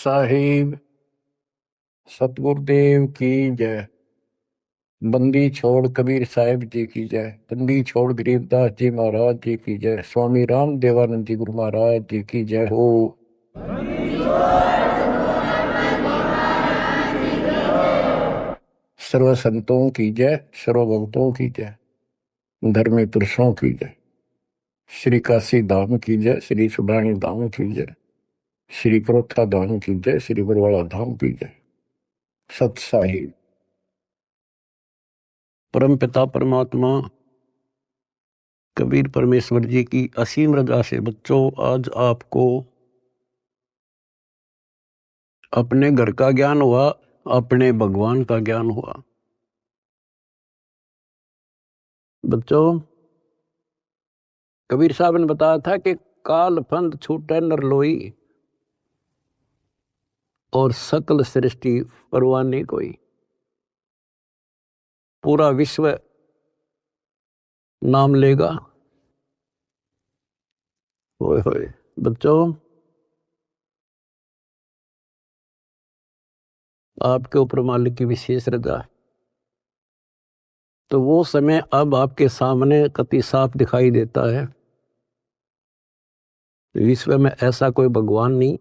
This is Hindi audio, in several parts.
साहिब सतगुरुदेव की जय। बंदी छोड़ कबीर साहिब जी की जय। बंदी छोड़ गरीबदास जी महाराज जी की जय। स्वामी राम देवानंद जी गुरु महाराज जी की जय हो। सर्व संतों की जय, सर्व भक्तों की जय, धर्मी पुरुषों की जय। श्री काशी धाम की जय, श्री सुब्राणी धाम की जय, श्री परोथा धाम की जय, श्री बरवाड़ा धाम की जय। सत साहिब। परम पिता परमात्मा कबीर परमेश्वर जी की असीम रजा से बच्चों आज आपको अपने घर का ज्ञान हुआ, अपने भगवान का ज्ञान हुआ। बच्चों कबीर साहब ने बताया था कि काल फंद छूटे नर लोई और सकल सृष्टि परवाने कोई। पूरा विश्व नाम लेगा। होए होए बच्चों आपके ऊपर मालिक की विशेष रजा है। तो वो समय अब आपके सामने कति साफ दिखाई देता है। विश्व में ऐसा कोई भगवान नहीं,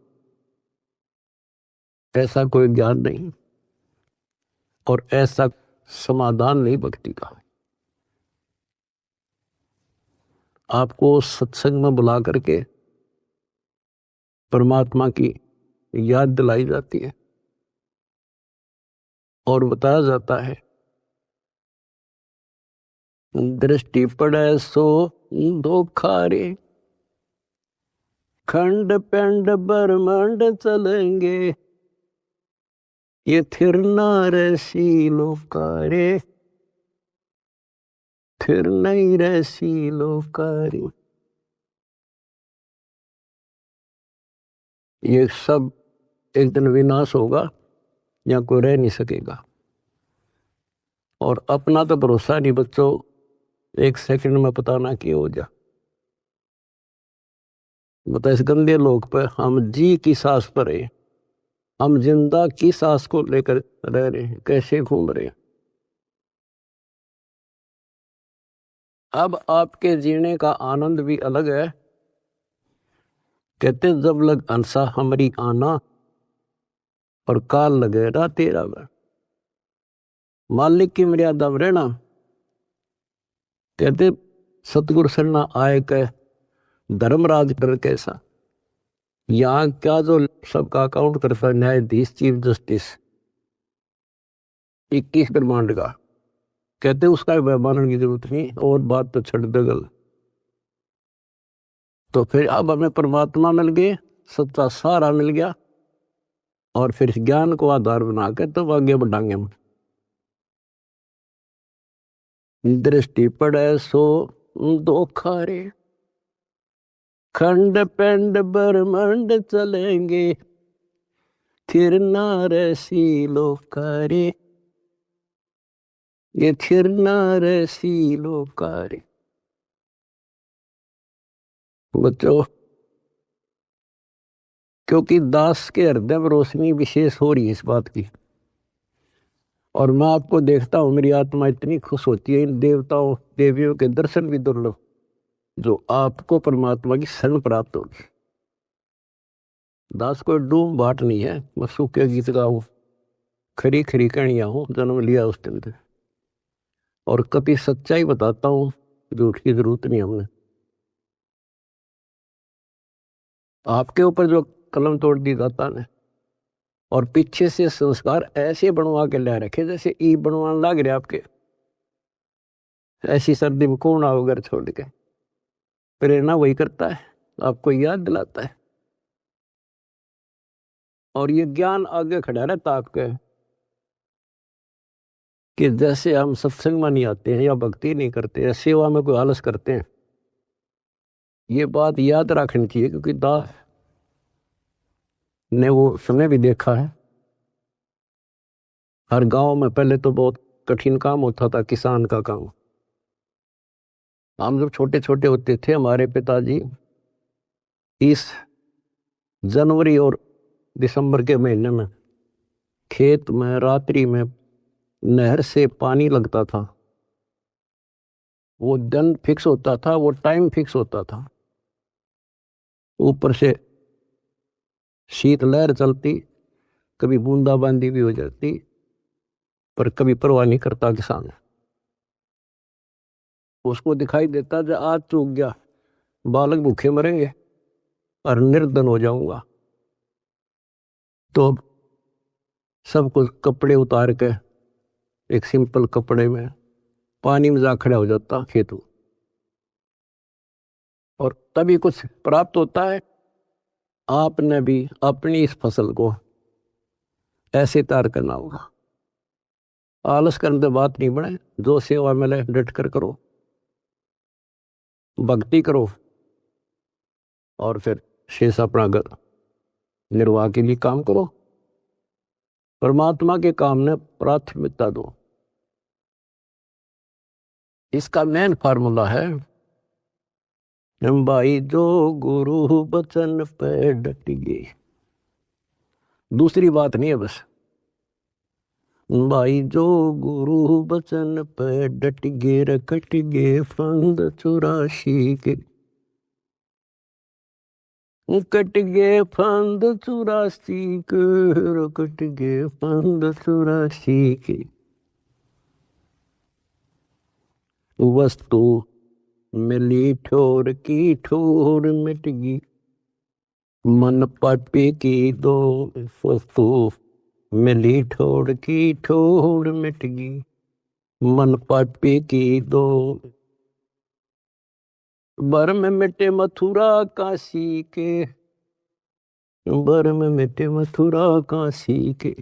ऐसा कोई ज्ञान नहीं और ऐसा समाधान नहीं भक्ति का। आपको सत्संग में बुला करके परमात्मा की याद दिलाई जाती है और बताया जाता है दृष्टि पड़े सो धोखा रे, खंड पेंड ब्रह्मांड चलेंगे, ये थिर रसी लोकारे, थिर नहीं रसी लोकारे। ये सब एक दिन विनाश होगा, यहाँ कोई रह नहीं सकेगा। और अपना तो भरोसा नहीं बच्चों, एक सेकंड में पता ना क्या हो जा। बता इस गंदे लोक पर हम जी की सांस पर है, हम जिंदा की सांस को लेकर रह रहे हैं, कैसे घूम रहे हैं। अब आपके जीने का आनंद भी अलग है। कहते जब लग अंसा हमारी आना और काल लगे ना तेरा में, मालिक की मर्यादा में रहना। कहते सतगुरु सरना आए कह धर्मराज कर कैसा। यहाँ क्या जो सबका अकाउंट करता है न्यायाधीश चीफ जस्टिस 21 ब्रह्मांड का, कहते उसका मानने की जरूरत नहीं और बात तो छड़ दे गल। तो फिर अब हमें परमात्मा मिल गए, सच्चा सारा मिल गया और फिर ज्ञान को आधार बना के तब आगे बढ़ाएंगे हम। दृष्टि पड़े सो धोखा रे, खंड पेंड ब्रह्मांड चलेंगे, थिर ना रसी लोकारे, ये थिर ना रसी लोकारे। बच्चों क्योंकि दास के हृदय में रोशनी विशेष हो रही है इस बात की, और मैं आपको देखता हूं मेरी आत्मा इतनी खुश होती है इन देवताओं देवियों के दर्शन भी दुर्लभ जो आपको परमात्मा की शरण प्राप्त होगी। दास कोई डूम बाट नहीं है, मैं सूखे गीत गाऊं, खरी खरी कहानियां हूं, जन्म लिया उस दिन से और कभी सच्चाई बताता हूं, झूठ की जरूरत नहीं हमने। आपके ऊपर जो कलम तोड़ दी दाता ने और पीछे से संस्कार ऐसे बनवा के ले रखे जैसे ई बनवाने लग रहे आपके। ऐसी सर्दी में कौन आओ घर छोड़ के, प्रेरणा वही करता है, आपको याद दिलाता है। और ये ज्ञान आगे खड़ा रहता आपके कि जैसे हम सत्संग में नहीं आते हैं या भक्ति नहीं करते या सेवा में कोई आलस करते हैं, ये बात याद रखनी चाहिए क्योंकि दास ने वो समय भी देखा है। हर गांव में पहले तो बहुत कठिन काम होता था, किसान का काम। हम जब छोटे छोटे होते थे हमारे पिताजी 30 जनवरी और दिसंबर के महीने में खेत में रात्रि में नहर से पानी लगता था। वो दिन फिक्स होता था, वो टाइम फिक्स होता था। ऊपर से शीतलहर चलती, कभी बूंदाबांदी भी हो जाती, पर कभी परवाह नहीं करता किसान। उसको दिखाई देता जो आज चूक गया, बालक भूखे मरेंगे और निर्धन हो जाऊंगा। तो सब कुछ कपड़े उतार के एक सिंपल कपड़े में पानी में जा खड़ा हो जाता खेतों, और तभी कुछ प्राप्त होता है। आपने भी अपनी इस फसल को ऐसे तैयार करना होगा। आलस करने से बात नहीं बने, जो सेवा मिले डट कर करो, भक्ति करो, और फिर शेष अपना घर निर्वाह के लिए काम करो। परमात्मा के काम ने प्राथमिकता दो। इसका मेन फार्मूला है भाई, जो गुरु बचन पे डट गए। दूसरी बात नहीं है बस भाई, जो गुरु बचन पे डट गे रकट गे फंद 84 के, कट गे फंद 84 के, रकट गे फंद 84 के। वस्तु मिली ठोर की ठोर मिट गई, मन पापी की दो। वस्तु मिली ठोर की ठोर मिट गई, मन पापी की दो। बर में मिटे मथुरा काशी के, बर में मिटे मथुरा काशी के।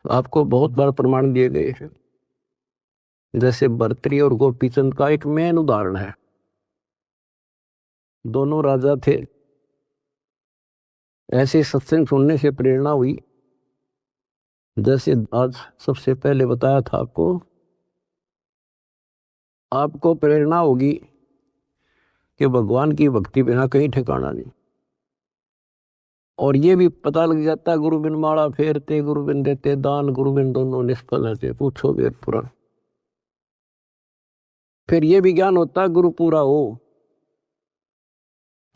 आपको बहुत बार प्रमाण दिए गए हैं। जैसे भर्तृहरि और गोपीचंद का एक मेन उदाहरण है। दोनों राजा थे। ऐसे सत्संग सुनने से प्रेरणा हुई, जैसे आज सबसे पहले बताया था आपको प्रेरणा होगी कि भगवान की भक्ति बिना कहीं ठिकाना नहीं। और ये भी पता लग जाता है, गुरु बिन माला फेरते, गुरु बिन देते दान, गुरु बिन दोनों निष्फल रहते, पूछो वेद पुराण। फिर ये भी ज्ञान होता है गुरु पूरा हो।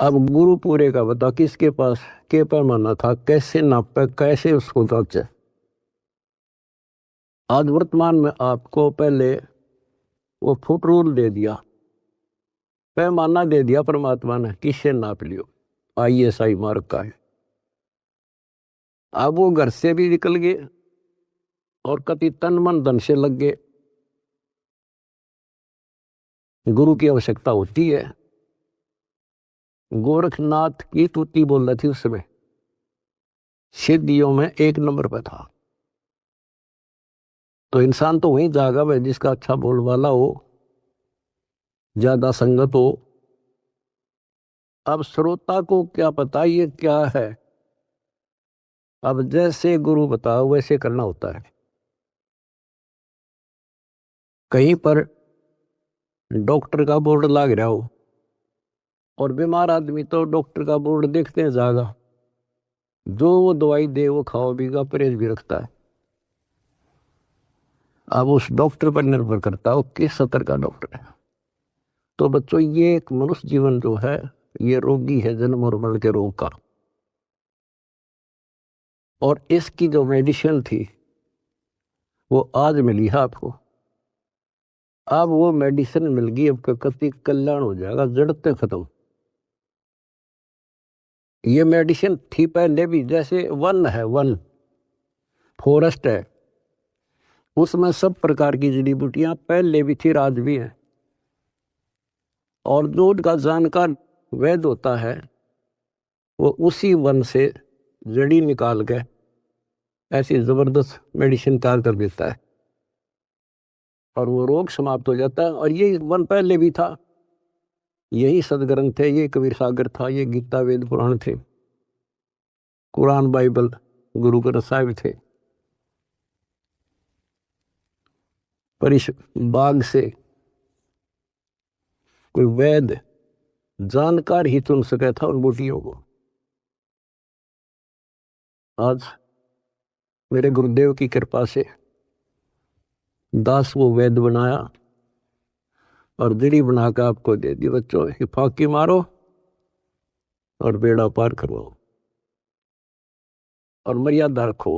अब गुरु पूरे का बता, किसके पास के पैमाना था, कैसे नापे, कैसे उसको जांचे। आज वर्तमान में आपको पहले वो फुट रूल दे दिया, पैमाना दे दिया परमात्मा ने, किससे नाप लियो। ISI मार्क का है। अब वो घर से भी निकल गए और कति तन मन धन से लग गए। गुरु की आवश्यकता होती है। गोरखनाथ की तुति बोल रही थी उस समय, सिद्धियों में 1 नंबर पे था। तो इंसान तो वहीं जागा भाई जिसका अच्छा बोल वाला हो, ज्यादा संगत हो। अब श्रोता को क्या पता ये क्या है। अब जैसे गुरु बताओ वैसे करना होता है। कहीं पर डॉक्टर का बोर्ड लग रहा हो और बीमार आदमी तो डॉक्टर का बोर्ड देखते हैं ज्यादा, जो वो दवाई दे वो खाओ बीगा, परहेज भी रखता है। अब उस डॉक्टर पर निर्भर करता हो किस स्तर का डॉक्टर है। तो बच्चों, ये एक मनुष्य जीवन जो है ये रोगी है, जन्म और मरण के रोग का। और इसकी जो मेडिसिन थी वो आज मिली है आपको। अब वो मेडिसिन मिल गई, अब कति कल्याण हो जाएगा, जड़ते खत्म। ये मेडिसिन थी पहले भी, जैसे वन है, वन फॉरेस्ट है, उसमें सब प्रकार की जड़ी बूटियां पहले भी थी, आज भी है। और जो उनका जानकार वैद्य होता है वो उसी वन से जड़ी निकाल के ऐसी जबरदस्त मेडिसिन तैयार कर देता है और वो रोग समाप्त हो जाता है। और ये वन पहले भी था, यही सदग्रंथ थे, ये कबीर सागर था, ये गीता वेद पुराण थे, कुरान बाइबल गुरु ग्रंथ साहिब थे। पर इस बाग से कोई वैद्य जानकार ही चुन सका था उन बूटियों को। आज मेरे गुरुदेव की कृपा से दास वो वेद बनाया और दीड़ी बना के आपको दे दी। बच्चों ये फाकी मारो और बेड़ा पार करवाओ और मर्यादा रखो।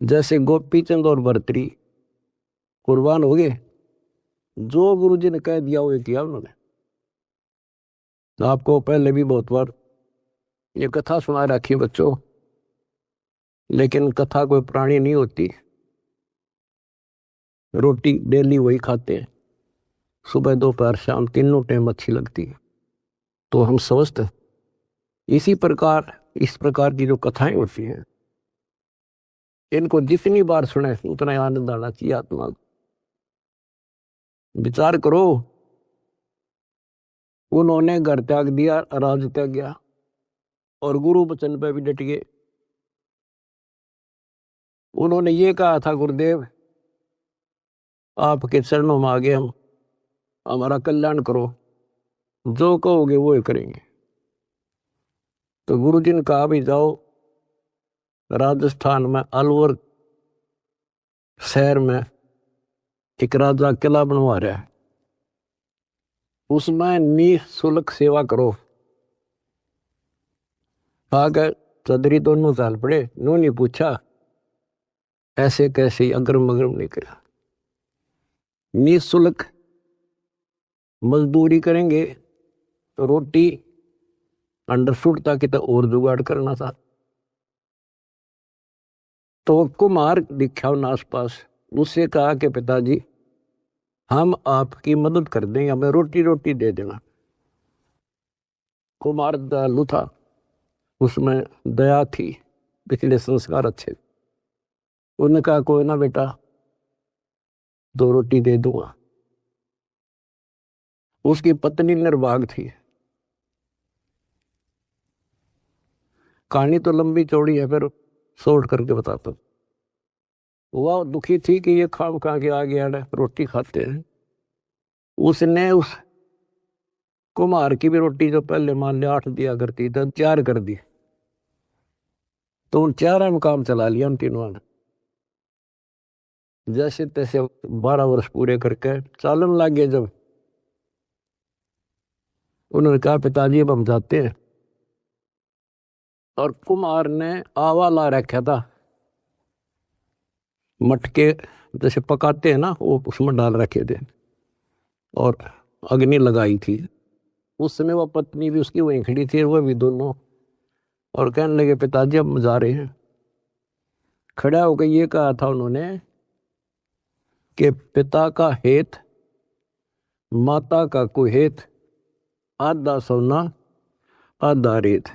जैसे गोपी चंद और भर्तरी कुर्बान हो गए, जो गुरु जी ने कह दिया वो किया उन्होंने। आपको पहले भी बहुत बार ये कथा सुना रखी है बच्चों, लेकिन कथा कोई प्राणी नहीं होती। रोटी डेली वही खाते हैं, सुबह दोपहर शाम तीनों टाइम अच्छी लगती है। तो हम स्वस्थ इसी प्रकार इस प्रकार की जो कथाएं होती हैं, इनको जितनी बार सुने उतना आनंद आना चाहिए आत्मा को। विचार करो, उन्होंने घर त्याग दिया, राज त्याग गया और गुरु वचन पे भी डट गए। उन्होंने ये कहा था, गुरुदेव आपके चरणों में आ गए हम, हमारा कल्याण करो, जो कहोगे वो ही करेंगे। तो गुरु जी ने कहा भी जाओ, राजस्थान में अलवर शहर में एक राजा किला बनवा रहा है, उसमें निःशुल्क सेवा करो। आगे चौधरी दोनों साल पड़े, उन्होंने पूछा ऐसे कैसे, अगरम अगरम नहीं करा। निःशुल्क मजदूरी करेंगे तो रोटी अंडरफुट ताकि तो और जुगाड़ करना था। तो कुमार दिखा उन आसपास, उससे कहा कि पिताजी हम आपकी मदद कर देंगे, हमें रोटी रोटी दे देना। कुमार दयालु था, उसमें दया थी, पिछले संस्कार अच्छे। उन्होंने कहा कोई ना बेटा, 2 रोटी दे दूंगा। उसकी पत्नी निर्भाग थी। कहानी तो लंबी चौड़ी है, फिर शॉर्ट करके बताता हूं। वह दुखी थी कि ये खाम खा के आ गया है, रोटी खाते हैं। उसने उस कुम्हार की भी रोटी जो पहले मान लिया 8 दिया करती थी, 4 कर दी। तो उन 4 में काम चला लिया उन तीनों ने। जैसे तैसे 12 वर्ष पूरे करके चालन लग गए। जब उन्होंने कहा पिताजी अब हम जाते हैं, और कुम्हार ने आवा ला रखा था, मटके जैसे पकाते हैं ना, वो उसमें डाल रखे थे और अग्नि लगाई थी। उस समय वह पत्नी भी उसकी वहीं खड़ी थी, वह भी दोनों, और कहने लगे पिताजी अब हम जा रहे हैं। खड़ा होकर ये कहा था उन्होंने कि पिता का हेत माता का कुहेत, आधा सोना आधा रेत।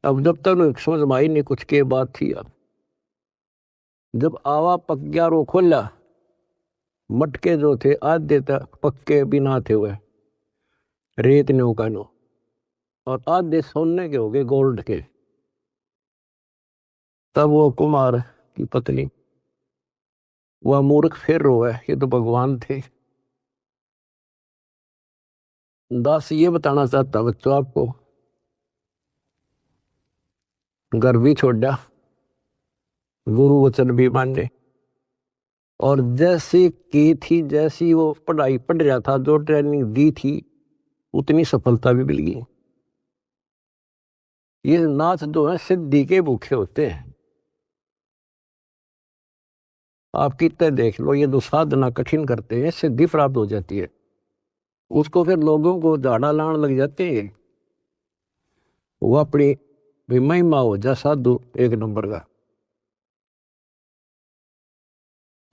अब जब तक समझ में आई नहीं कुछ के बात थी। अब जब आवा पक गया रो खोला, मटके जो थे आधे तक पक्के बिना थे हुए रेत ने उकानो, और आधे सोने के हो गए, गोल्ड के। तब वो कुमार की पत्नी, वह मूर्ख फिर रोए, ये तो भगवान थे। दास ये बताना चाहता बच्चों आपको, घर भी छोड़ा, गुरु वचन भी माने, और जैसी की थी, जैसी वो पढ़ाई पढ़ रहा था, जो ट्रेनिंग दी थी, उतनी सफलता भी मिल गई। ये नाथ जो है सिद्धि के भूखे होते हैं। आप कितने देख लो, ये जो साधना कठिन करते हैं सिद्धि प्राप्त हो जाती है, उसको फिर लोगों को झाड़ा लाने लग जाते हैं। वो अपनी भी महिमा हो जा साधु एक नंबर का।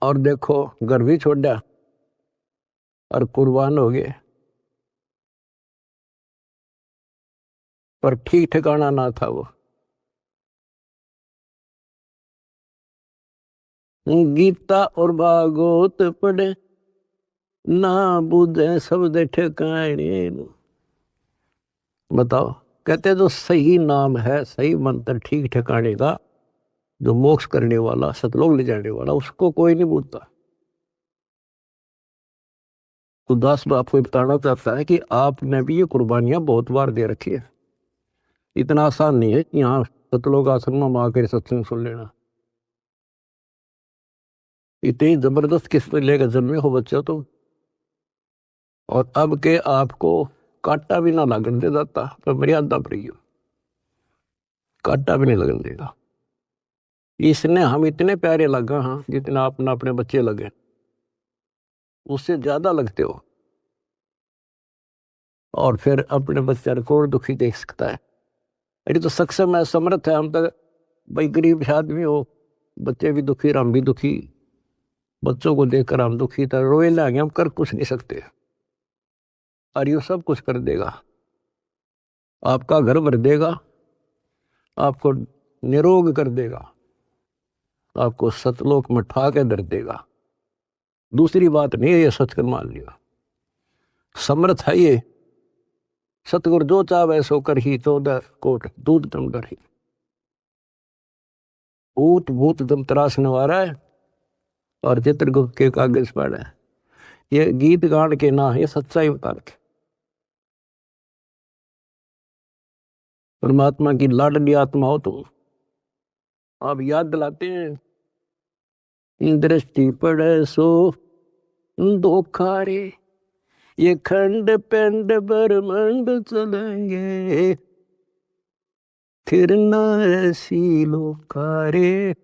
और देखो घर भी छोड़ा और कुर्बान हो गए, पर ठीक ठिकाना ना था वो। गीता और भागवत पढ़े ना बुझे शब्द ठिकाने। बताओ, कहते जो सही नाम है, सही मंत्र ठीक ठिकाने का, जो मोक्ष करने वाला, सतलोक ले जाने वाला, उसको कोई नहीं पूछता। तो दास आपको बताना चाहता है कि आपने भी ये कुर्बानियां बहुत बार दे रखी है। इतना आसान नहीं है कि यहाँ सतलोक आश्रम में आकर सत्संग सुन लेना। इतनी जबरदस्त किस्मत लेकर जन्मे हो बच्चा तो, और अब के आपको कांटा भी ना लगन दे जाता, तो मर्यादा पर ही कांटा भी नहीं लगन देगा। इसने हम इतने प्यारे लगा, हाँ, जितना अपना अपने बच्चे लगे, उससे ज्यादा लगते हो। और फिर अपने बच्चे को दुखी देख सकता है। अरे तो सक्षम है, समर्थ है, हम तो भाई गरीब आदमी हो, बच्चे भी दुखी, हम भी दुखी, बच्चों को देखकर हम दुखी था, रोए लागे, हम कर कुछ नहीं सकते। और ये सब कुछ कर देगा, आपका घर भर देगा, आपको निरोग कर देगा, आपको सतलोक में ठा के धर देगा। दूसरी बात नहीं है, ये सच कर मान लिया, समर्थ है ये। सतगुरु जो चाहे सो कर ही, 14 कोट दूध दम डर ही। ऊट भूत दम त्रास नवारा है, और चित्रगुप्त के कागज पर है। ये गीत गान के ना, ये सच्चाई बता रखे। परमात्मा की लाडली आत्मा हो तुम, आप याद दिलाते हैं। दृष्टि पड़े सो धोखा रे, ये खंड पिंड ब्रह्मांड चलेंगे, फिर ना ऐसी लोकारे,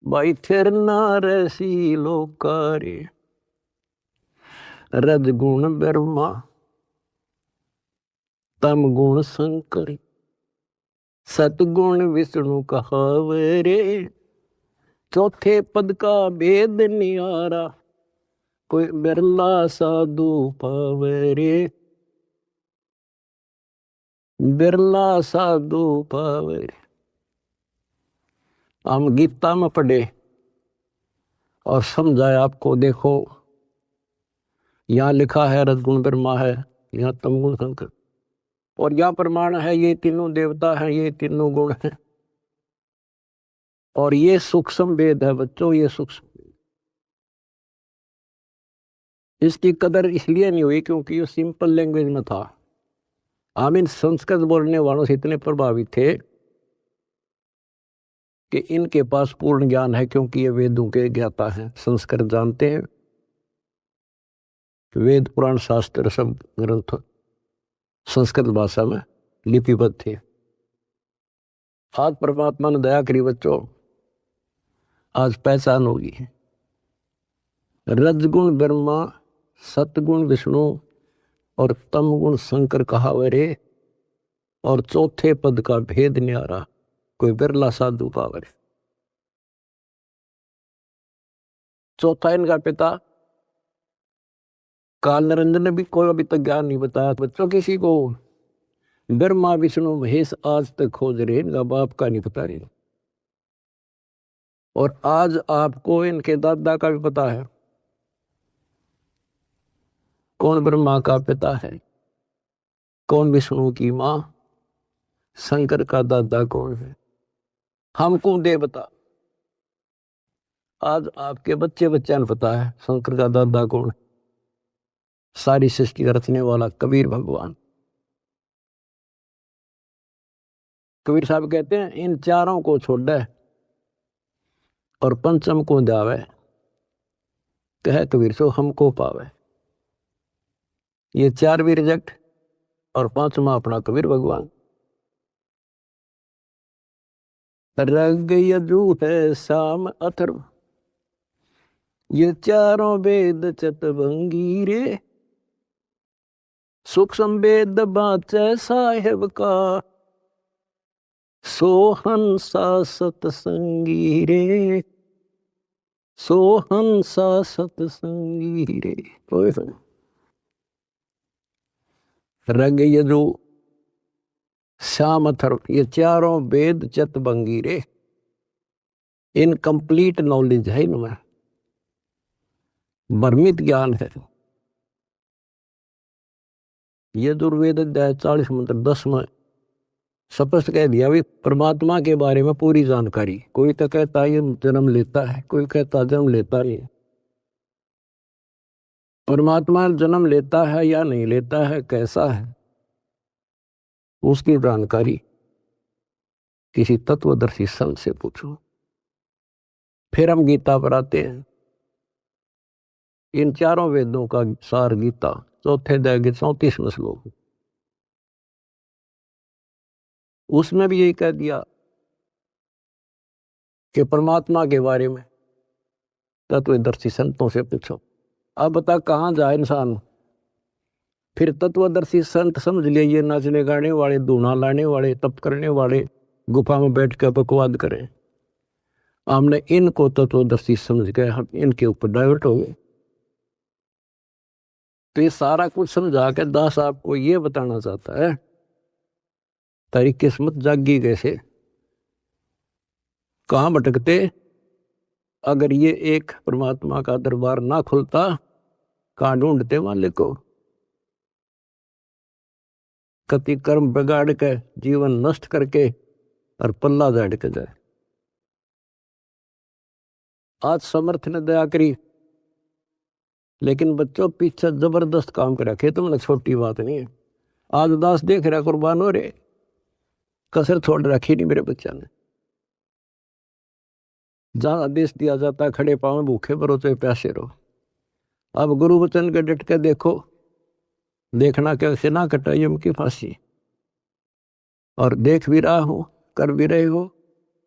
भाई फिर ना ऐसी लोकारे। रज गुण ब्रह्मा, तम गुण शंकर, सतगुण विष्णु कहावरे, चौथे पद का भेद नियारा, कोई बिरला साधु पावरे, बिरला साधु पावरे। हम गीता में पढ़े और समझाए आपको। देखो यहाँ लिखा है रजगुण ब्रह्मा है, यहाँ तमगुण शंकर, और यहाँ प्रमाण है ये तीनों देवता हैं, ये तीनों गुण हैं। और ये सूक्ष्म वेद है बच्चों, ये सूक्ष्म। इसकी कदर इसलिए नहीं हुई क्योंकि ये सिंपल लैंग्वेज में था। हम इन संस्कृत बोलने वालों से इतने प्रभावित थे कि इनके पास पूर्ण ज्ञान है, क्योंकि ये वेदों के ज्ञाता हैं, संस्कृत जानते हैं। वेद पुराण शास्त्र सब ग्रंथ संस्कृत भाषा में लिपिबद्ध थे। आज परमात्मा ने दया करी बच्चों, आज पहचान होगी। रजगुण ब्रह्मा, सतगुण विष्णु और तमगुण शंकर कहावरे, और चौथे पद का भेद न्यारा, कोई बिरला साधु पावरे। चौथा इनका पिता काल निरंजन ने भी कोई अभी तक ज्ञान नहीं बताया बच्चों किसी को। ब्रह्मा विष्णु महेश आज तक खोज रहे, इनका बाप का नहीं पता रहे। और आज आपको इनके दादा का भी पता है, कौन ब्रह्मा का पिता है, कौन विष्णु की मां, शंकर का दादा कौन है, हमको देवता। आज आपके बच्चे बच्चा ने पता है शंकर का दादा कौन है। सारी सृष्टि का रचने वाला कबीर भगवान। कबीर साहब कहते हैं इन चारों को छोड़े और पंचम को जावे, कहे कबीर सो हमको पावे। ये चार भी रिजेक्ट और पांचवा अपना कबीर भगवान। रग यजु है शाम अथर्व, ये चारों वेद चतवंगी रे, सूक्ष्म वेद बाचे साहेब का, सोहंसा सतसंगी रे, सोहंसा सतसंगी रे। रग यजु श्याम अथर्व, ये चारों वेद चतवंगी रे, इनकम्प्लीट नॉलेज है इनमें, भ्रमित ज्ञान है। यजुर्वेद अध्याय 40 मंत्र 10 में स्पष्ट कह दिया भी परमात्मा के बारे में पूरी जानकारी। कोई तो कहता है ये जन्म लेता है, कोई कहता जन्म लेता नहीं। परमात्मा जन्म लेता है या नहीं लेता है, कैसा है, उसकी जानकारी किसी तत्वदर्शी संत से पूछो। फिर हम गीता पर आते हैं। इन चारों वेदों का सार गीता, चौथे अध्याय के 34वें श्लोक, उसमें भी यही कह दिया कि परमात्मा के बारे में तत्वदर्शी संतों से पूछो। अब बता कहाँ जाए इंसान? फिर तत्वदर्शी संत समझ लिए ये नाचने गाने वाले, धूना लाने वाले, तप करने वाले, गुफा में बैठ कर बकवाद करें। हमने इनको तत्वदर्शी समझ गए, हम इनके ऊपर डाइवर्ट हो गए। तो ये सारा कुछ समझा के दास आपको ये बताना चाहता है तारी किस्मत जागी कैसे, कहाँ भटकते अगर ये एक परमात्मा का दरबार ना खुलता, कहाँ ढूंढते मालिक को। कति कर्म बिगाड़ के जीवन नष्ट करके और पल्ला झाड़ के जाए। आज समर्थ ने दया करी, लेकिन बच्चों पीछे जबरदस्त काम कर रखे, तुमने छोटी बात नहीं है। आज दास देख रहा कुर्बान हो रहे, कसर छोड़ रखी नहीं मेरे बच्चा ने। जहां आदेश दिया जाता है खड़े पांव भूखे भरो चाहे प्यासे रहो। अब गुरु वचन के डट के देखो, देखना कैसे ना कटाई उनकी फांसी। और देख भी रहा हो, कर भी रहे हो,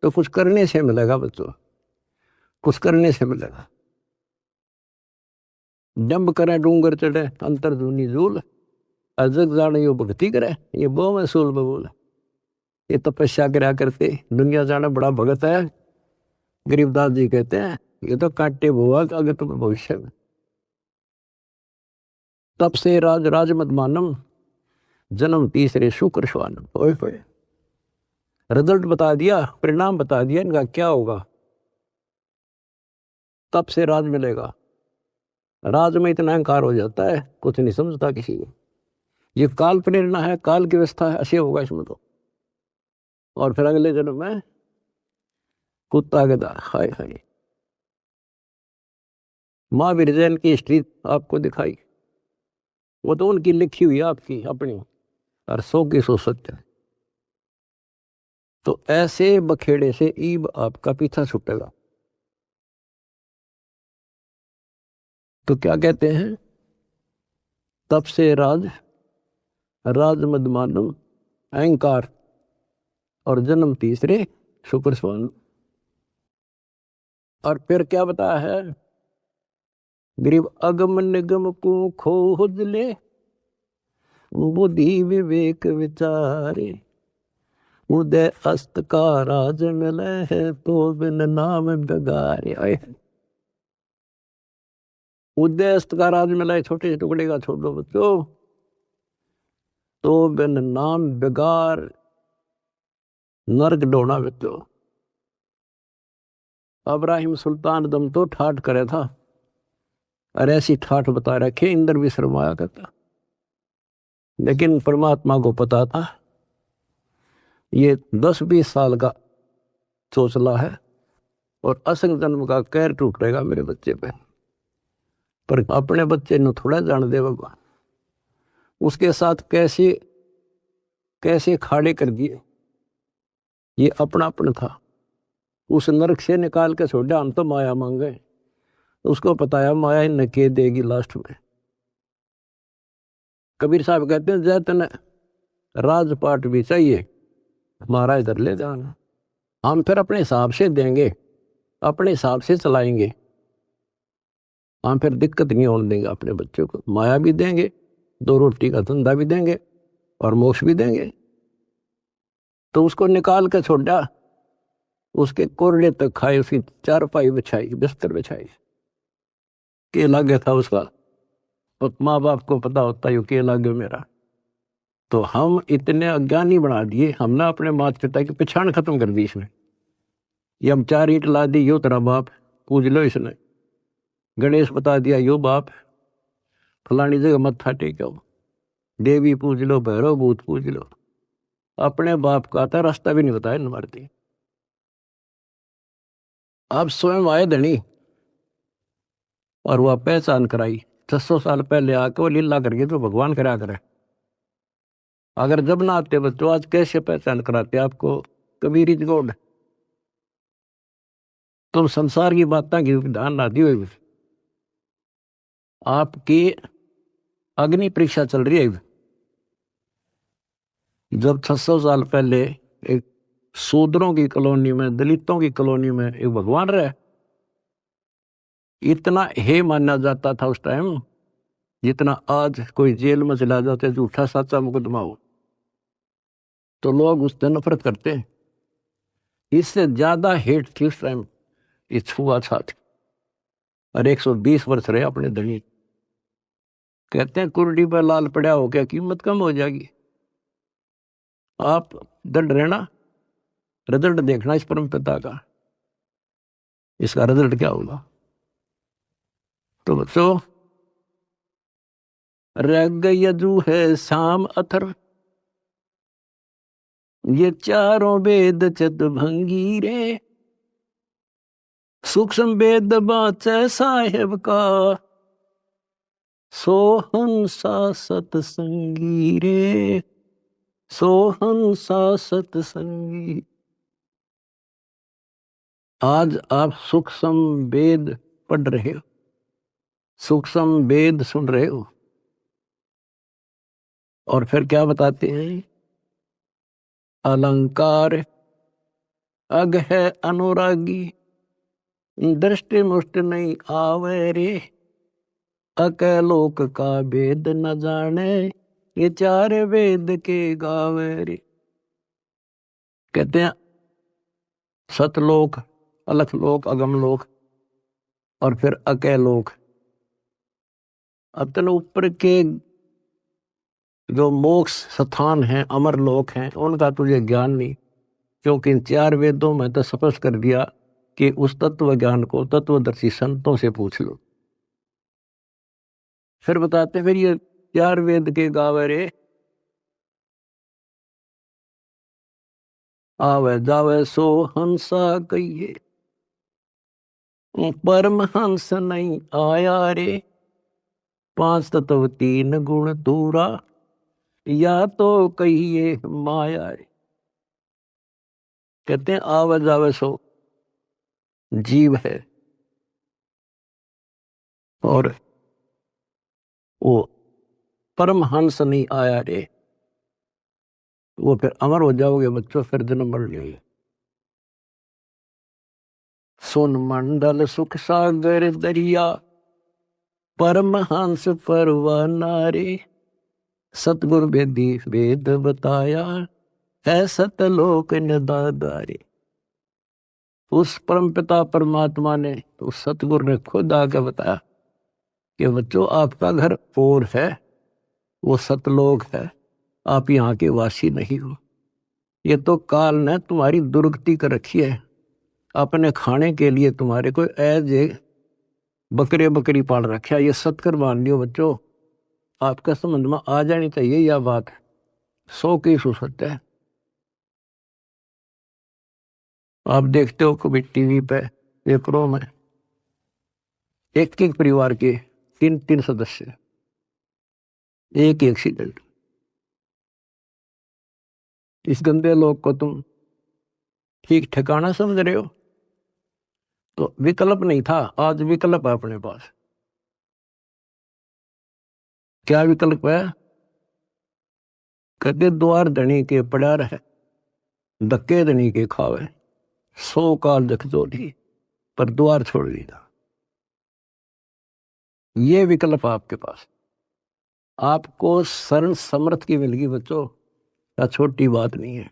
तो कुछ करने से मिलेगा बच्चों, कुछ करने से मिलेगा। डंब करे डूंगर चढ़े अंतर धुनी झूल, अजग जाने यो भक्ति करे ये बो में सूल बबूल। ये तपस्या करा करते दुनिया जाना बड़ा भगत है। गरीबदास जी कहते हैं ये तो कांटे बुआ अगर तुम्हें भविष्य में। तब से राज राज मत मानम, जन्म तीसरे शुक्र श्वानम। ओए होए, रिजल्ट बता दिया, परिणाम बता दिया इनका क्या होगा। तब से राज मिलेगा। राज में इतना अहंकार हो जाता है, कुछ नहीं समझता किसी को। ये काल प्रेरणा है, काल की व्यवस्था है, ऐसे होगा इसमें तो। और फिर अगले जन्म में कुत्ता गधा। हाय हाय। महावीर जैन की हिस्ट्री आपको दिखाई, वो तो उनकी लिखी हुई आपकी अपनी, और 100 की 100 सत्य है। तो ऐसे बखेड़े से ईब आपका पीछा छूटेगा। तो क्या कहते हैं? तब से राज राज मद मानम, अहंकार, और जन्म तीसरे शुक्र स्वान। और फिर क्या बताया है? गरीब अगम निगम को खोज ले, बुद्धि विवेक विचारे, उदय अस्त का राज मिले है तो बिन नाम बेगारे। उदय अस्त का राज मिला है, छोटे टुकड़े का छोड़ दो बच्चों, तो बिन नाम बेगार नर्क डोना बच्चों। अब्राहिम सुल्तान दम तो ठाठ करे था, और ऐसी ठाठ बता रखे इंद्र भी शर्माया करता। लेकिन परमात्मा को पता था ये 10-20 साल का चोचला है और असंग जन्म का कहर टूटेगा मेरे बच्चे पे। पर अपने बच्चे ने थोड़ा जान दे भगवान, उसके साथ कैसे कैसे खाड़े कर दिए। ये अपना अपना था, उस नरक से निकाल के छोड़ा, हम तो माया मांगे। उसको बताया माया इन्हें के देगी लास्ट में। कबीर साहब कहते हैं जैतन राजपाट भी चाहिए, हमारा इधर ले जाना, हम फिर अपने हिसाब से देंगे, अपने हिसाब से चलाएंगे। हम फिर दिक्कत नहीं होने देंगे अपने बच्चों को, माया भी देंगे, 2 रोटी का धंधा भी देंगे और मोक्ष भी देंगे। तो उसको निकाल के छोड़ा, उसके कोरडे तक खाए, उसकी चारपाई बिछाई, बिस्तर बिछाई। के लागे था उसका, माँ बाप को पता होता है के लागे मेरा। तो हम इतने अज्ञानी बना दिए, हमने अपने माता पिता की पहचान खत्म कर दी इसमें। ये हम 4 ईंट ला दी, यो तेरा बाप, पूज लो इसने। गणेश बता दिया यो बाप, फलानी जगह मत्था टेको, देवी पूज लो, भैरव भूत पूज लो। अपने बाप का था रास्ता भी नहीं बताया न मारती। आप स्वयं आए धनी और वह पहचान कराई। 600 साल पहले आके वो लीला करके तो भगवान करा करे। अगर जब ना आते बच्चों, आज कैसे पहचान कराते आपको कबीर इज गॉड। तुम संसार की बातें की ध्यान ना दियो। आपकी अग्नि परीक्षा चल रही है। जब 600 साल पहले एक शूद्रों की कॉलोनी में, दलितों की कॉलोनी में एक भगवान रहे, इतना हे माना जाता था उस टाइम जितना आज कोई जेल में चला जाते झूठा सच्चा मुकदमा हो तो लोग उससे नफरत करते हैं। इससे ज्यादा हेट थी उस टाइम ये छुआछूत। और 120 वर्ष रहे अपने धनी। कहते हैं कुर्डी पर लाल पड़ा हो क्या कीमत कम हो जाएगी। आप दंड रहना, रिजल्ट देखना इस परम पिता का, इसका रिजल्ट क्या होगा। तो बच्चों, रग यजु है शाम अथर, ये चारों वेद चत भंगी रे, सूक्ष्म वेद बाचे साहेब का, सोहंसा सतसंगी रे, सोहंसा सतसंगी। आज आप सूक्ष्म वेद पढ़ रहे हो, सूक्ष्म वेद सुन रहे हो, और फिर क्या बताते हैं, अलंकार अग है अनुरागी, दृष्टि मुष्ट नहीं आवे रे, अकलोक का वेद न जाने, ये चार वेद के गावे रे। कहते हैं सतलोक, अलखलोक, अगमलोक और फिर अकलोक। अतन ऊपर के जो मोक्ष स्थान हैं, अमर लोक हैं, उनका तुझे ज्ञान नहीं, क्योंकि इन चार वेदों में तो स्पष्ट कर दिया कि उस तत्व ज्ञान को तत्वदर्शी संतों से पूछ लो। फिर बताते फिर ये चार वेद के गावे रे, आवे जावे सो हंसा कहिए, परमहंस नहीं आया रे, पांच तत्व तीन गुण दूरा, या तो कहिए माया रे। कहते हैं आवे जावे सो जीव है, और वो परमहंस नहीं आया रे, वो फिर अमर हो जाओगे बच्चों, फिर जन्म मर जाओगे। सुन मंडल सुख सागर दरिया, परमहंस परवाना रे, सतगुरु वेदी वेद बताया, है सतलोक निदादारी। उस परमपिता परमात्मा ने, उस सतगुरु ने खुद आके बताया कि बच्चों आपका घर और है, वो सतलोक है, आप यहाँ के वासी नहीं हो। ये तो काल ने तुम्हारी दुर्गति कर रखी है, अपने खाने के लिए तुम्हारे को एज ए बकरे बकरी पाल रखा है। ये सत्कर मान लियो बच्चों, आपका समझ में आ जानी चाहिए यह बात, 100 की सत्य है। आप देखते हो कभी टीवी पे पेपरों में एक एक परिवार के 3 3 सदस्य, एक एक्सीडेंट। इस गंदे लोग को तुम ठीक ठिकाना समझ रहे हो। तो विकल्प नहीं था, आज विकल्प है अपने पास। क्या विकल्प है, कहते द्वार धनी के पड़ा रहे, धक्के धनी के खावे, 100 काल जख जोड़ी, पर द्वार छोड़ दिया। ये विकल्प आपके पास, आपको शरण समर्थ की मिलगी बच्चों, क्या छोटी बात नहीं है।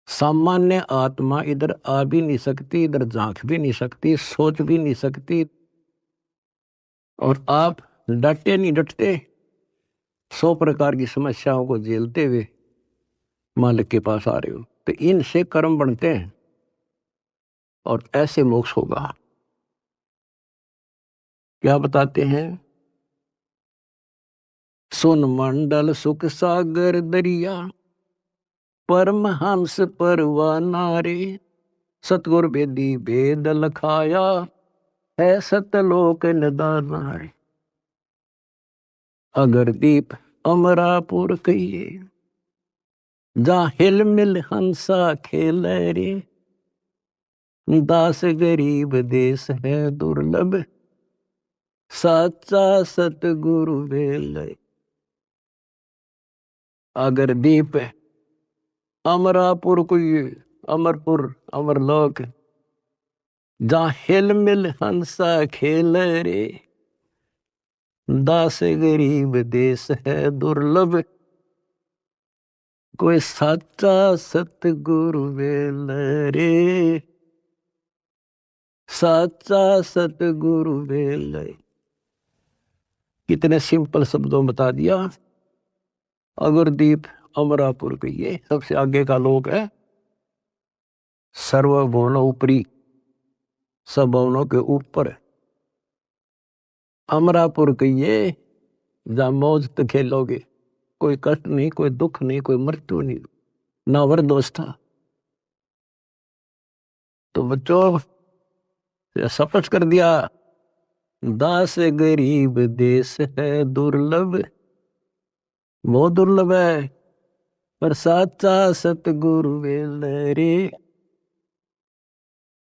सामान्य आत्मा इधर आ भी नहीं सकती, इधर झांक भी नहीं सकती, सोच भी नहीं सकती, और आप डटे नहीं डटते, 100 प्रकार की समस्याओं को झेलते हुए मालिक के पास आ रहे हो। तो इनसे कर्म बनते हैं और ऐसे मोक्ष होगा। क्या बताते हैं, सुन मंडल सुख सागर दरिया, परमहंस परवाना रे, सतगुर वेदी वेद लखाया, है सतलोक निदाना रे। अगर दीप अमरापुर कहिए, जहाँ हिल मिल हंसा खेल रे, दास गरीब देश है दुर्लभ, साचा सतगुरु वेल। अगर दीप अमरापुर कोई अमरपुर अमरलोक, जहाँ हिल मिल हंसा खेल रे, दास गरीब देश है दुर्लभ, कोई साचा सतगुरु वेल रे, साचा सतगुरु वेल। कितने सिंपल शब्दों में बता दिया। अगरदीप अमरापुर के ये सबसे आगे का लोक है, सर्वभुवन ऊपरी, सब भवनों के ऊपर। अमरापुर के ये जहाँ मौज तो खेलोगे, कोई कष्ट नहीं, कोई दुख नहीं, कोई मृत्यु नहीं, ना वरदोस्ता। तो बच्चों शपथ कर दिया, दास गरीब देश है दुर्लभ, वो दुर्लभ है, पर साचा सतगुरु वेल रे।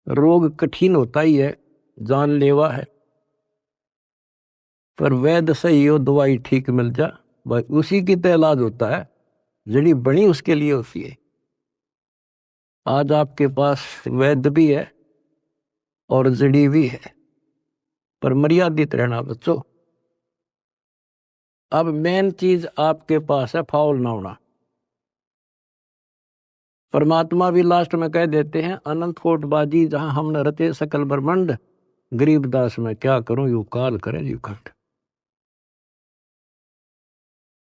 रोग कठिन होता ही है, जानलेवा है, पर वैद्य सही हो, दवाई ठीक मिल जा, भाई उसी की तो इलाज होता है, जड़ी बनी उसके लिए होती है। आज आपके पास वैद्य भी है और जड़ी भी है, पर मर्यादित रहना बच्चों। अब मेन चीज आपके पास है फाउल ना होना। परमात्मा भी लास्ट में कह देते हैं, अनंत कोट बाजी जहां हमने रचे सकल ब्रह्मंड, गरीबदास में क्या करूं यू काल करे यू खंड।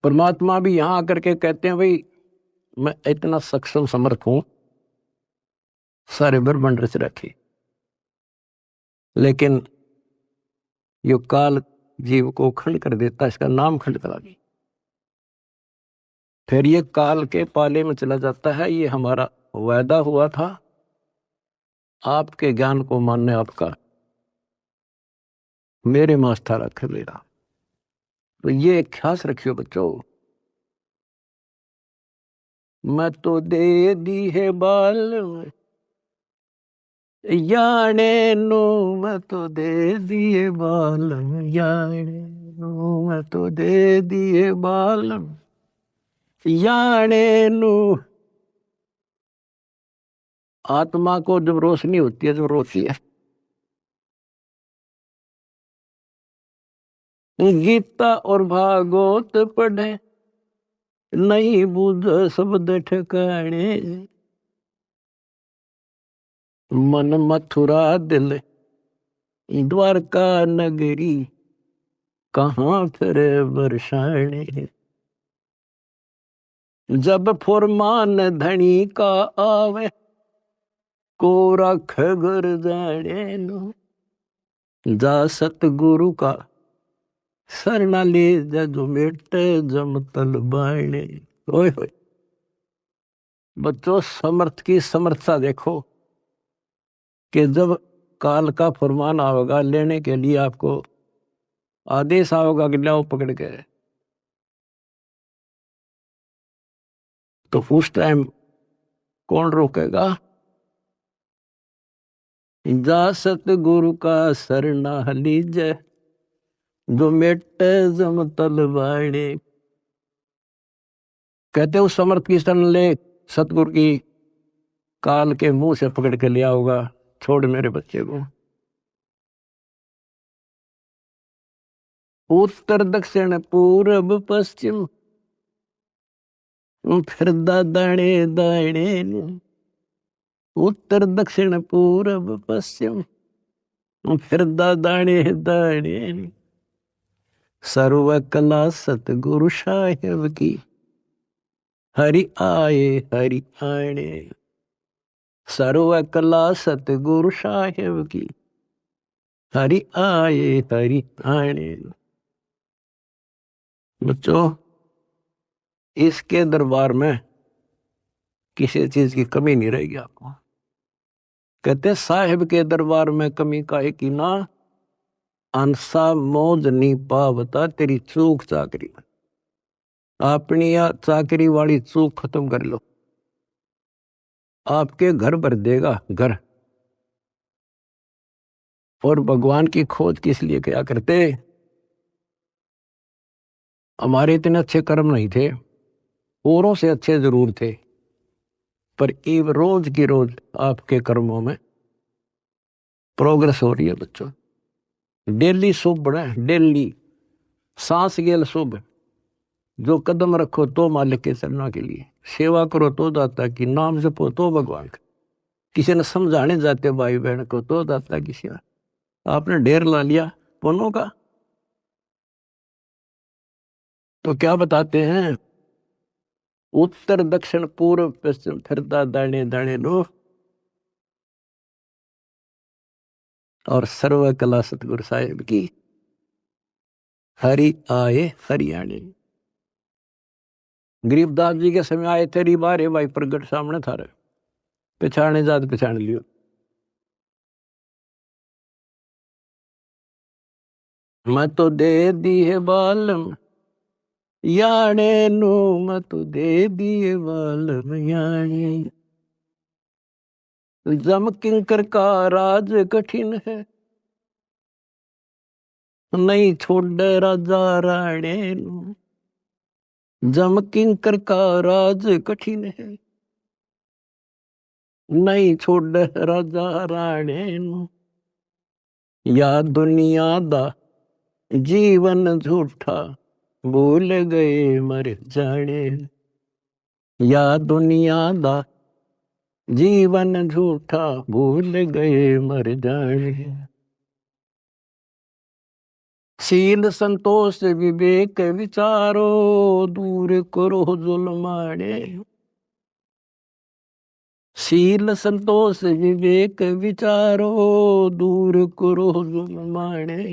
परमात्मा भी यहां आकर के कहते हैं, भाई मैं इतना सक्षम समर्थ हूं, सारे ब्रह्मंड रच रखे, लेकिन यो काल जीव को खंड कर देता, इसका नाम खंड करा दी, फिर ये काल के पाले में चला जाता है। ये हमारा वायदा हुआ था, आपके ज्ञान को मानने आपका, मेरे मास्था रखे मेरा। तो ये ख्यास रखियो बच्चों, मैं तो दे दी है बाल याने नो, मैं तो दे दिए बाल याने नो, मैं तो दे दिए बाल याने नो। आत्मा को जब रोशनी होती है, जब रोती है, गीता और भागवत पढ़े, नहीं बुझ शब्द ठिकाने, मन मथुरा दिल द्वारका नगरी, कहाँ फिर बरसाने। जब फुरमान धनी का आवे, को रख घर जाने नो, जा सतगुरु का सरना ले जा, जो मेटे जम तल बाणे। ओए होए बच्चों, समर्थ की समर्थता देखो, कि जब काल का फरमान आवेगा लेने के लिए, आपको आदेश आवेगा कि लाओ पकड़ के, तो उस टाइम कौन रोकेगा? जा सतगुरु का सरना लीजे, जो मेटे जम तल बाणे। कहते उस समर्थ की शरण ले, सतगुरु की काल के मुंह से पकड़ के लिया होगा, छोड़ मेरे बच्चे को। उत्तर दक्षिण पूर्व पश्चिम, फिर दाणे दाणे, उत्तर दक्षिण पूर्व पश्चिम, फिर दाणे दाणे। सर्व कला सतगुरु साहेब की, हरि आए हरि आने। सर्व कला सतगुरु साहेब की, हरि आए हरि आने। बच्चों, इसके दरबार में किसी चीज की कमी नहीं रहेगी आपको। कहते साहिब के दरबार में कमी काहे की ना, अंसा मौज नहीं पावता तेरी चूक चाकरी। अपनी या चाकरी वाली चूक खत्म कर लो, आपके घर भर देगा घर। और भगवान की खोज किस लिए किया करते? हमारे इतने अच्छे कर्म नहीं थे, औरों से अच्छे जरूर थे, पर ये रोज की रोज आपके कर्मों में प्रोग्रेस हो रही है बच्चों। डेली शुभ बढ़े, डेली सांस गेल शुभ। जो कदम रखो तो मालिक के चरणों के लिए, सेवा करो तो दाता की, नाम जपो तो भगवान का, किसी ने समझाने जाते भाई बहन को तो दाता की सेवा। आपने ढेर ला लिया पुण्यों का, तो क्या बताते हैं? उत्तर दक्षिण पूर्व पश्चिम फिरता दाने दाने लो, और सर्व कला सतगुरु साहिब की, हरि आए हरियाणे। गरीबदास जी के समय आए थे बारे भाई प्रगट सामने था, पहचाने जात पहचान लियो। मैं तो दे दी है बालम याने नो, मैं तो दे दिए बालम याने। जम किंकर का राज कठिन है, नहीं छोड़ राजा राणे नो। जम किंकर का राज कठिन है, नहीं छोड़ राजा राणे नो। या दुनिया दा जीवन झूठा, भूल गए मर जाने। या दुनिया दा जीवन झूठा, भूल गए मर जाने। शील संतोष विवेक विचारो, दूर करो जुल्माने। शील संतोष विवेक विचारो, दूर करो जुल्माने।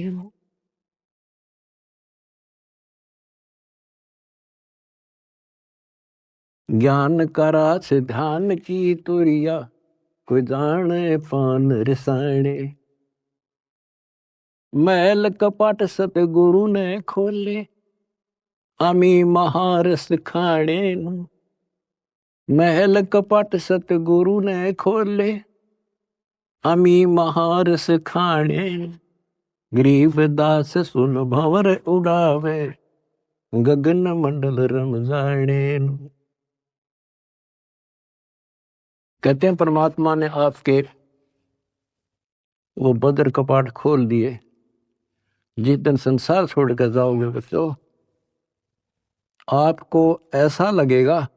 ज्ञान करा से ध्यान की तुरिया, कोई जाने पान रसाने। महल कपट सतगुरु ने खोले, अमी महारस खाने। महल कपट सतगुरु ने खोले, अमी महारस खाने। गरीब दास सुन भंवर उड़ावे, गगन मंडल रम जाने। कहते हैं परमात्मा ने आपके वो बदर कपाट खोल दिए। जिस दिन संसार छोड़कर जाओगे बच्चों, आपको ऐसा लगेगा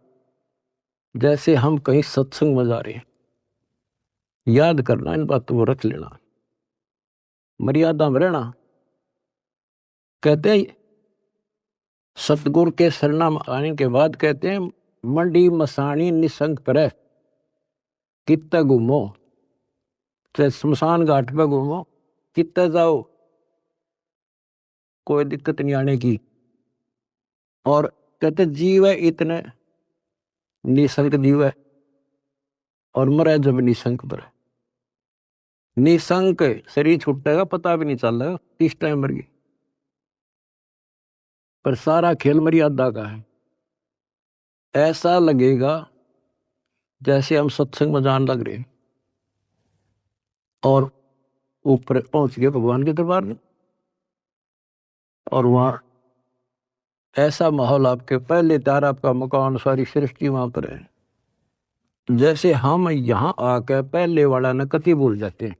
जैसे हम कहीं सत्संग में जा रहे हैं। याद करना, इन बातों को रख लेना, मर्यादा में रहना। कहते हैं सतगुरु के शरणा में आने के बाद कहते हैं, मंडी मसानी निसंग पर कित्ते घूमो, चाहे शमशान घाट पे घूमो, कित्ते जाओ, कोई दिक्कत नहीं आने की। और कहते जीव है इतने निसंग जीव है, और मरे जब निसंग पर। निसंक शरीर छूटेगा, पता भी नहीं चल रहा किस टाइम मर गई, पर सारा खेल मर्यादा का है। ऐसा लगेगा जैसे हम सत्संग में जान लग रहे हैं, और ऊपर पहुंच गए भगवान के दरबार में, और वहां ऐसा माहौल, आपके पहले तार आपका मकान, सारी सृष्टि वहां पर है। जैसे हम यहाँ आकर पहले वाला न कति भूल जाते हैं,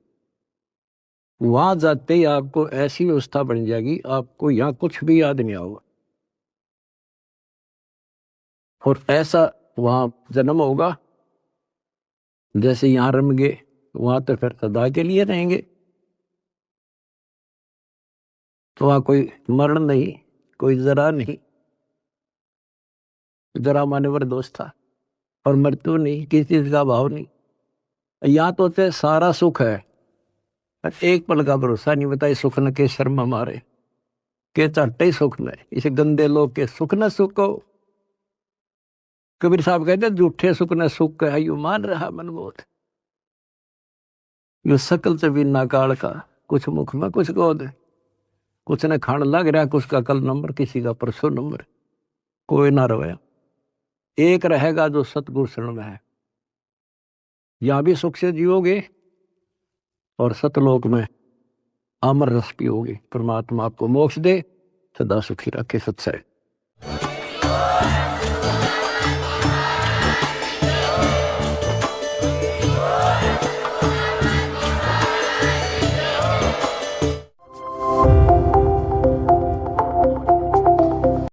वहां जाते ही आपको ऐसी व्यवस्था बन जाएगी, आपको यहाँ कुछ भी याद नहीं होगा। और ऐसा वहां जन्म होगा जैसे यहाँ रम गए, वहां तो फिर सदा के लिए रहेंगे। तो वहां कोई मरण नहीं, कोई जरा नहीं। जरा मानवर दोष था, और मृत्यु नहीं, किसी चीज का भाव नहीं। यहाँ तो सारा सुख है, एक पल का भरोसा नहीं। बताइए सुख न के शर्म मारे, के चट्टे ही सुख न, इसे गंदे लोग के सुख न सुख हो। कबीर साहब कहते झूठे सुख न सुख है, यू मान रहा मन बोध। यू सकल से बिना काल का, कुछ मुख में कुछ गोद। कुछ ने खान लग रहा, कुछ का कल नंबर, किसी का परसों नंबर। कोई ना रहे, एक रहेगा जो सतगुरु शरण में है। यहां भी सुख से जियोगे और सतलोक में अमर रस पियोगे। परमात्मा आपको मोक्ष दे, सदा सुखी रखे। सत्सय।